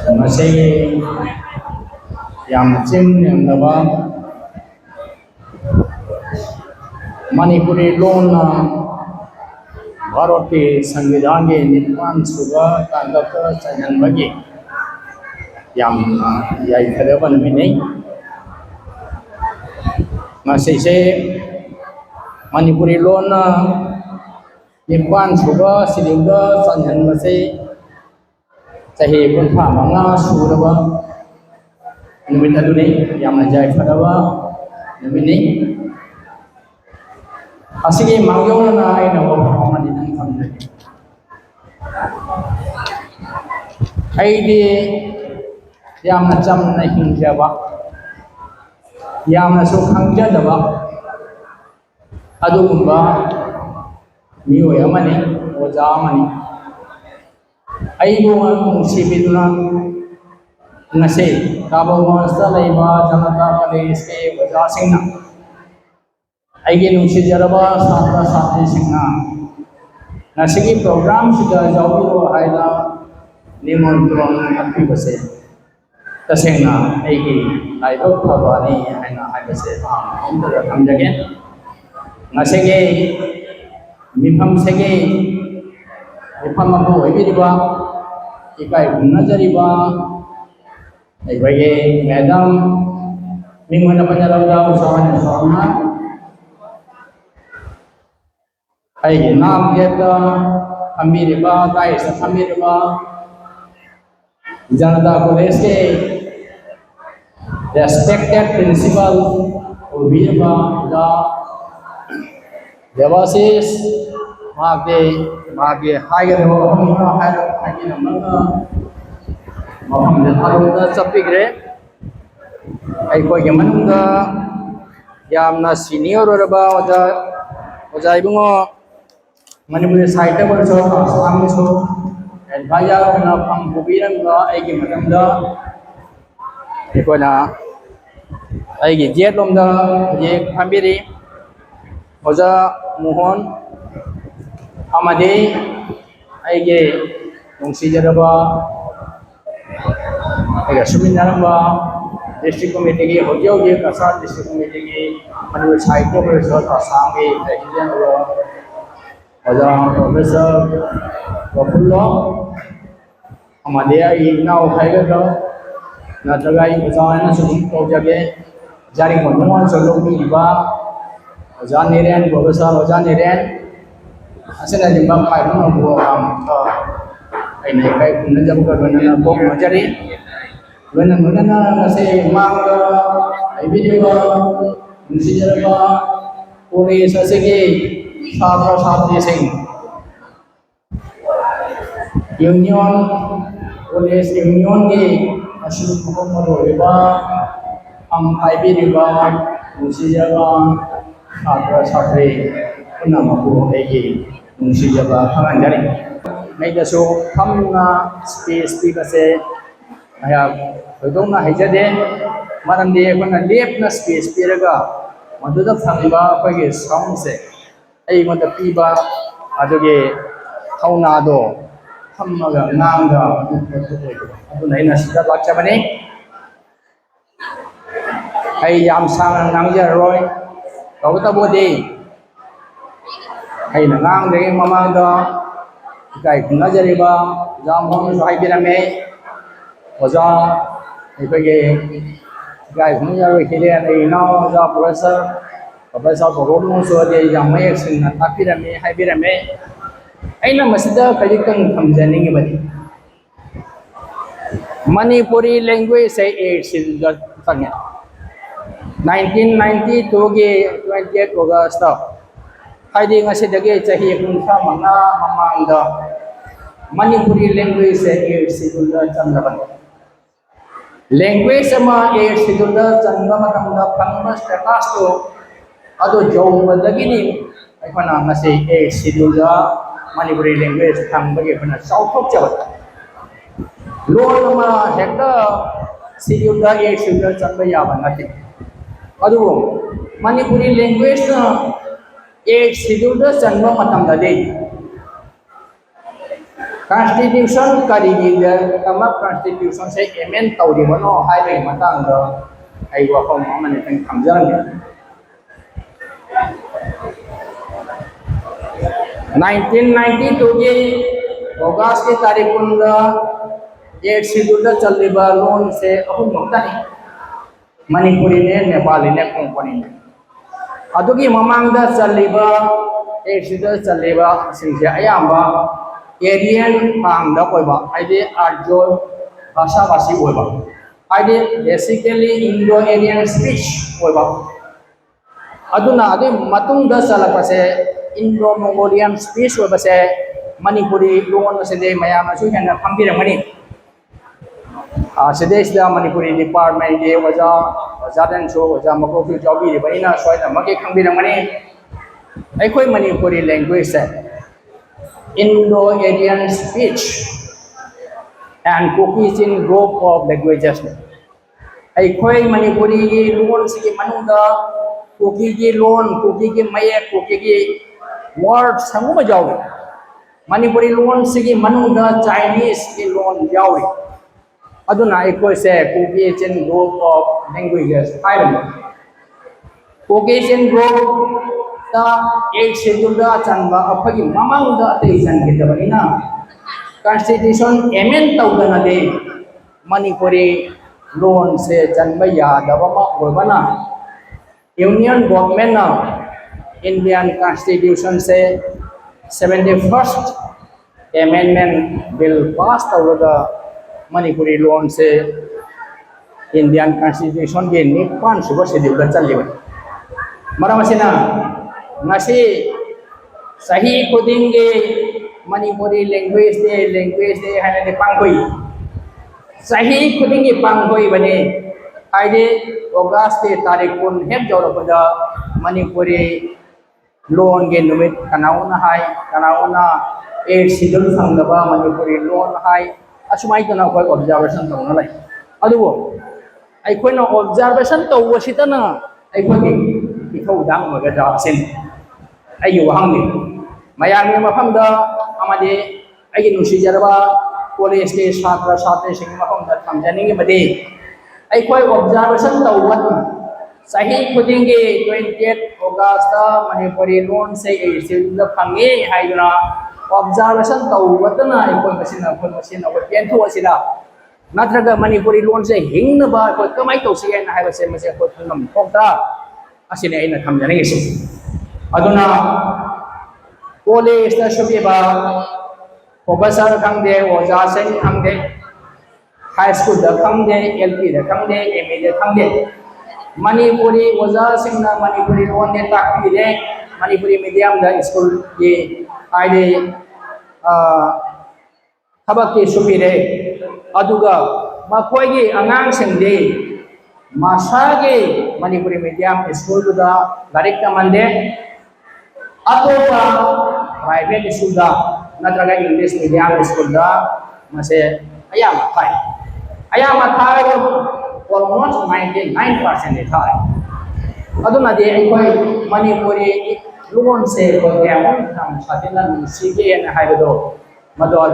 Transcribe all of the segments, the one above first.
Masih yang cing yang dawa Manipuri loan na Bharat ke संविधान के निर्माण सुबह कांडक चयन बगे yang yai khadaban minai masih se Manipuri loan na निर्माण सुबह सिलिंडर चयन masih Sahi kunfa manga suraba numit aduni yang najai fadawa numini asigi mangyo na ai na wa ma di nang famde ai di yang na cham na hingjaba yang na su khangja daba adugumba miyo yamani oja amani Aibu musibiduna ngase kabo masta laiba janata college ke wajah singna aige nusi jaraba satra satri singna nasigi program sida jawiro haida nimantron api base tasengna aige laiba phabani haina haibase amda amjage ngasege mifam sege mifam ko ibiriba ikai najariba aibaye madam mingwana panjalawda usahan sama ai nam yeta amiriba kai sa amiriba janata college ke respected principal ubiriba da devasis mage higher higher mafam de tharunda chapigre ai ko ge manunda yamna senior oraba oja ibungo manipuri site bar so asam so advisor na pam bubiram ga ai ge matamda ko na ai ge jet lomda ye phambiri oja mohon amade ai ge nongsi jaraba Aga suminaramba district committee ki hojo ge kasar district committee ki manipur site ko so asam ge president ho oja professor Prafullo amade ai now khaiga ga na tagai oja na sum ko jage jari monwan solo ni ba oja niren professor oja niren asana jimba khai no bo am ai nei kai kun jam ka na bo majari When Mudana say Manga, I video Musidaba, Police Asigi, Satra Sati Singh Union, Police Union, Ashok Muhammad Riba, Ibi Riba, Musidaba, Satra Satri, Unamaku Egi, Musidaba, Hamandari. Make us so come space because I have Dona Hajade, Madam de Wana Lepna space Piraga, Maduda Fanga, Pagis, Soundse, I want the Piba, Adoge, Taunado, Hamaga, Nanga, Aduna Sita Lachamane. I am Sang Nanga Roy, Kawata Bode. I Nang de Mamanga, Guy Najariba, Jamon Saibirame. Oja, guys, we are here now. The professor Borono, so they are making a tapirame, hybirame. I know Masida Kajikan comes in anybody. Manipuri language say it's in the 1992 28 August. Hiding a sedage, a here from among the Manipuri language say it's in the Chandavan. Language sama schedule changba matamda phangba status to ado job badagini aipana ngase schedule Manipuri language phangba ge phana south chabat lo ma hekta schedule schedule changba yaba nati ado Manipuri language na schedule changba matamda de Constitution karigida kama Constitution say amen tawdi mano hai bai matang do ai wa khom man kan khamjarang 1992 के अगस्त की तारीख एक schedule चलने loan से अहम मक्तानी मणिपुरी ने नेपाली ने company अदुगी ममांग चलने एक शेड्यूल चलने सिंसे अयाम्बा एरियन पांग दा कोइबा आइदे आर्जो भाषा भाषी होइबा आइदे बेसिकली इंडो एरियन स्पीच होइबा अदुना अदे मतुंग दा चलपसे इंडो मंगोलियन स्पीच होइबसे मणिपुरी लोन से दे मयाम सु हेन खंबिरमनि सिदेशदा मणिपुरी डिपार्टमेंट के वजा वजादन सो वजा मकोफि जॉबी बइना सोयना मके खंबिरमनि अखोय मणिपुरी लैंग्वेज से Indo-Aryan speech and Caucasian group of languages. अखोय Manipuri की लोन से मनुदा कुकी की लोन कुकी की मये कुकी की वर्ड संगम जाओ मणिपुरी लोन से मनुदा चाइनीज की लोन जाओ अदुना अखोय से Caucasian group of languages iron Caucasian group ता एक शेड्यूल दा चंबा अफगी ममांग दा अतेजन के दबइना कॉन्स्टिट्यूशन एमेन तौदना दे मणिपुरी लोन से चंबा यादवमा होबना यूनियन गवर्नमेंट ना इंडियन कॉन्स्टिट्यूशन से 71st अमेंडमेंट बिल पास तौदा मणिपुरी लोन से इंडियन कॉन्स्टिट्यूशन के निपान सुबह शेड्यूल चलिबा मरमसिना नसी सही खुदिंगे मणिपुरी लैंग्वेज दे है पांगोई सही खुदिंगे पांगोई बने आइदे अगस्त के तारीख कुन हेब जौरपदा मणिपुरी लोन के नुमित कनाउना हाय कनाउना एक शेड्यूल संगबा मणिपुरी लोन हाय असुमाई तना कोई ऑब्जर्वेशन तौना लाई अदुबो अखोइना ऑब्जर्वेशन तौवसितना अखोइगे इखौ दांग मगदा सिन अयु वहांगे मयाम के मफम दा अमादे अयि नुसिजरबा कॉलेज के छात्र छात्री सिंह मफम दा थमजनिंगे बदे अखोय ऑब्जर्वेशन तौवत सही खुदिंगे 28 अगस्त मणिपुरी लोन से एसिल फंगे हाइना ऑब्जर्वेशन तौवतना अखोय मसिना को पेंथोसिला नत्रगा मणिपुरी लोन से हिंगनबा अखोय कमाई तौसियन हाइबसे मसे अखोय थंगम थोक्ता असिने अइना थमजनिंगे से अदुना कॉलेज दा सुबीबा प्रोफेसर खंगदे ओजा सेन खंगदे हाई स्कूल दा खंगदे एलपी दा खंगदे एमए दा खंगदे मणिपुरी ओजा सिंगना मणिपुरी लोन दे ताकपीदे मणिपुरी मीडियम दा स्कूल के आइदे थबक के सुबीरे अदुगा मखोयगी अंगांग सिंगदे मासागे मणिपुरी मीडियम स्कूल दा लारिक तमंदे अतोपा प्राइवेट स्कूल दा नत्रगा इंग्लिश मीडियम स्कूल दा मसे अयामा थाय ऑलमोस्ट 99% थाय अदुना दे अखोय मणिपुरी लोन से प्रोग्राम हम साथिना सिगे न हाइबदो मदो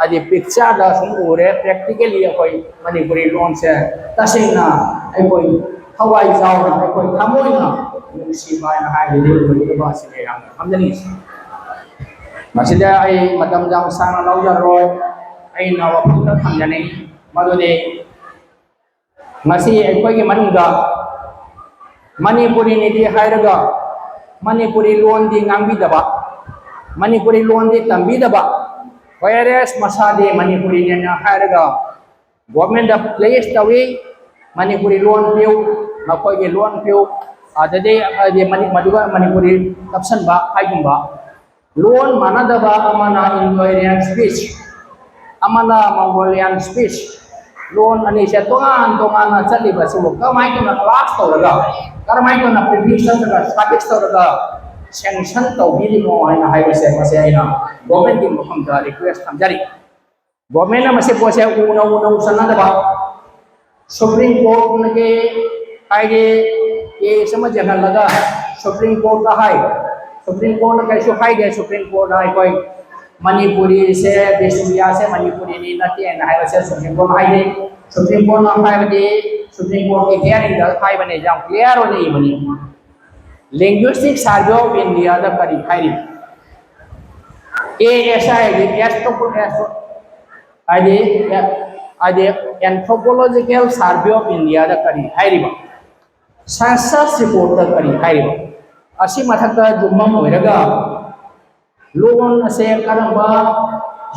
अदि पिक्चर दा सुमुरे प्रैक्टिकली अखोय मणिपुरी लोन से तसिना अखोय हवाई जाव अखोय थमोइना नुसिबाय न हाइबदो बासिने हम हमजनी मसिदा आई मतम जाम सांग लौजरोय आई नव फुन थमजनी मदोदे मसी अखोय के मनुदा Manipuri निदि हाइरगा Manipuri loan the ngangbidaba Manipuri loan the तंबीदबा whereas masade manipuri ne haraga government da place tawi manipuri loan piu makoi ge loan piu adade ade maduga manipuri caption ba haigumba loan manadaba amana Indo-Aryan speech amana Mongolian speech loan ani se tongan na chaliba su kamai to na class toraga karmai to na prevision ka status toraga sanction tawbili mo aina haibase mase aina government ki mafam da request thamjari government na mase pose una usana da ba supreme court ke aide ye samajh na laga supreme court da hai supreme court ka su hai de supreme court ai koi Manipuri se Vishnuya se Manipuri ni nati and I was a Supreme Court high Supreme Court of 5 day Supreme Court hearing the 5 and a jump clear on the evening. Linguistic survey of India the Kari Hari. ASI anthropological survey of India the Kari Hari. Census report the Kari Hari. Asimataka Jumam Viraga. Loan ase karamba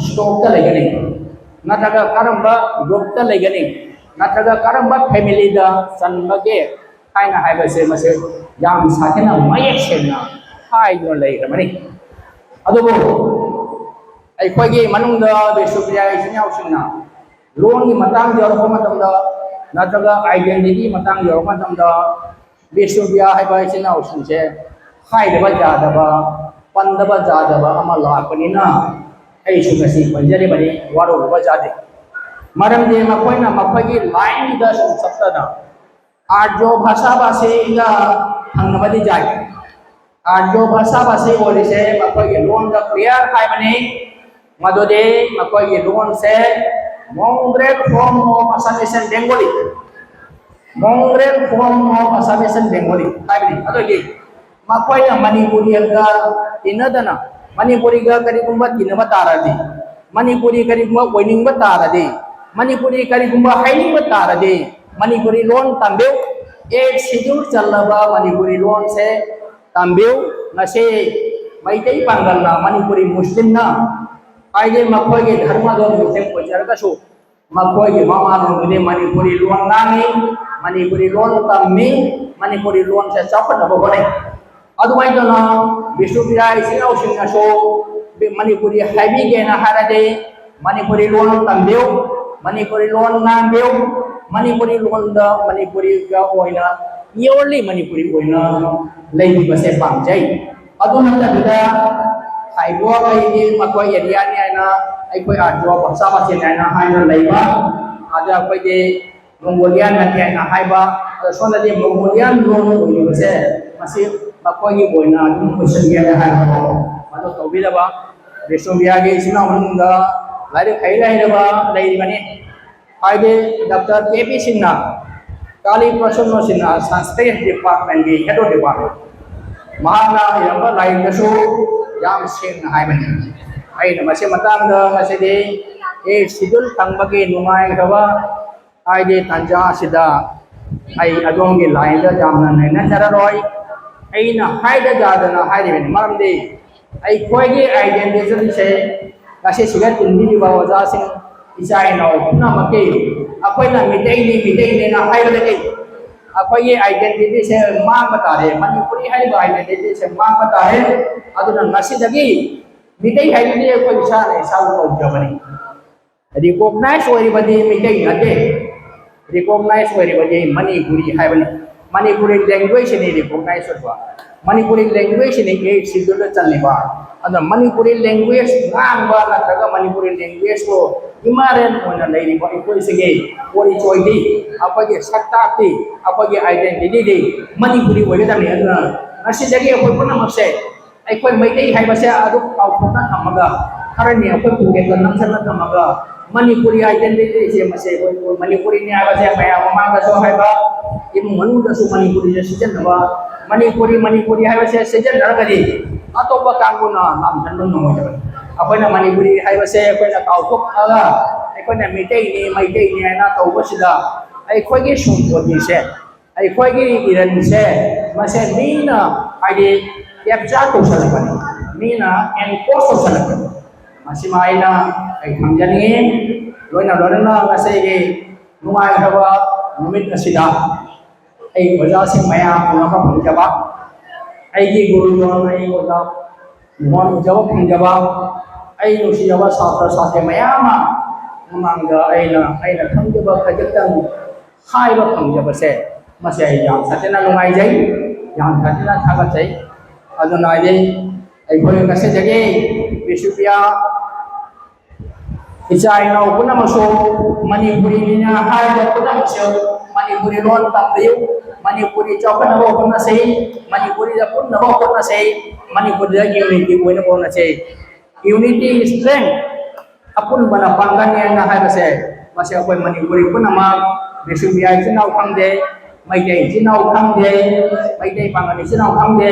stock ta legani nataga karamba group ta legani nataga karamba family da sanbage kaina haiba se mase yam sakena mayek sena hai yo lei ramani adugo ai khoige manung da besupya isinya usina loan ni matang de ro matam da nataga identity matang yo matam da besupya haiba isina usin se hai de ba ja da ba Pandava Jadava Amala Panina, Aishukasi, Panjari, Wado Vajade. Madam de Mapoina Mapagi line the Saptana. Arjo Basaba say the Hangavadi Jai. Arjo Basaba say what is a Mapagi loan the clear Haimane, Madode, Mapagi loan said, Mongred form of Assamese and Bengali. Mongred form of Assamese and Bengali. Haimane, other day. Mapoina Manipuri Inadana, Manipuri Karigumba Tinaba Taradi, Manipuri Karigumba winning Bataradi, Manipuri Karigumba hiding Bataradi, Manipuri loan Tambil, 8 schedule Chalaba, Manipuri loan say Tambil, Nase, Maite Pangala, Manipuri Muslimna, I did Mapoy Dharma Muslim Pocharkasu, Mapoy Mama Manipuri loan Nami, Manipuri loan Tammi, Manipuri loan says Chopper of a otherwise, Vishupira is also Manipuri heavy gain a Harade, Manipuri loan Tambil, Manipuri loan Nambil, Manipuri loan the Manipuri Oina, yearly Manipuri Oina, Lady Base Pamjay. Aduna I go away Makoy Riana, I quit our job of Sabatina, Hina Laiba, other Quay Mongolian and Haiba, the son of the Mongolian loan will say, Massive. Makoy boina dum question gya ha mano to bilaba resumia ge sina munda lari khaila ba lai bani aide dr kp sinha kali prasanna sinha sanskrit department ge head of department mahana yamba lai dasu yam sing hai bani ai na mase matang da mase de e sidul tangbage numai gaba aide tanja sida ai adong ge lai da jamna na chararoi Aina Haida Jadana Hiding Monday. I quite identity say, Kasi Sigat in Niva was asking, Isaino, Namake, Aquina Mitani, a higher Akoye identity say Mamatare, Manipuri Haiba identity say Mamatare, other than Nasidagi, Mitay Haidi Position is south of Germany. Recognize everybody Mitay a day. Recognize everybody Manipuri Haven. Manipuri language ni recognize ba Manipuri language ni ke schedule chalni ba ada Manipuri language ngang ba na taga Manipuri language ko imaren mo na lai ba iko sige ori choi di apa ge sakta ti apa ge identity di Manipuri wo ta ni ada asi jagi ko puna mase ai koi mai dei hai ba se adu pau puna thamaga karani ko ku ge nam san na thamaga Manipuri identity se mase ko Manipuri ni aba se maya mama ga so hai ba Ibu manusia su Manipuri sejen apa Manipuri hai wase sejen nargadi atau bakang guna nam jandun nomo jalan apa na Manipuri hai wase apa na kautuk aga apa na Meitei ni na tau basida ai khoi gi sum ni se ai khoi gi iran se mase mina ai capture to salapani mina enforce to salapani masih maina ai thamjani loina ngase ge numai haba numit asida ai oja sing maya una ka phungjaba ai gi guru jon ai oja mon jawab phungjaba ai no si jawab satra sate maya ma mangga ai na thamjaba khajatang hai ba phungjaba se mase ai yang satena lungai jai yang satena thaga jai aduna ai khoi ka se jage bisupya Ichai no puna maso Manipuri ni na hai ba puna maso Manipuri loan tambiu Manipuri chaukan ho puna sei Manipuri da pun ho puna sei Manipuri da unity ko na puna sei unity is strength apun bana panggan yang na hai base masih akoi manipuri pun nama bisubiyai sinau khangde mai dei sinau khangde mai dei pangani sinau khangde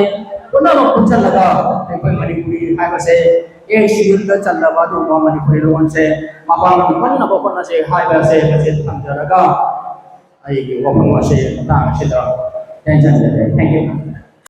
pun nama puncan laga akoi manipuri hai base एक शिविर का चल रहा तो वहाँ मणिपुरी लोगों से मापांग पन न बपन से हाई वैसे बसे थम जरा का आई वो पंग से तांग से तो टेंशन लेते थैंक यू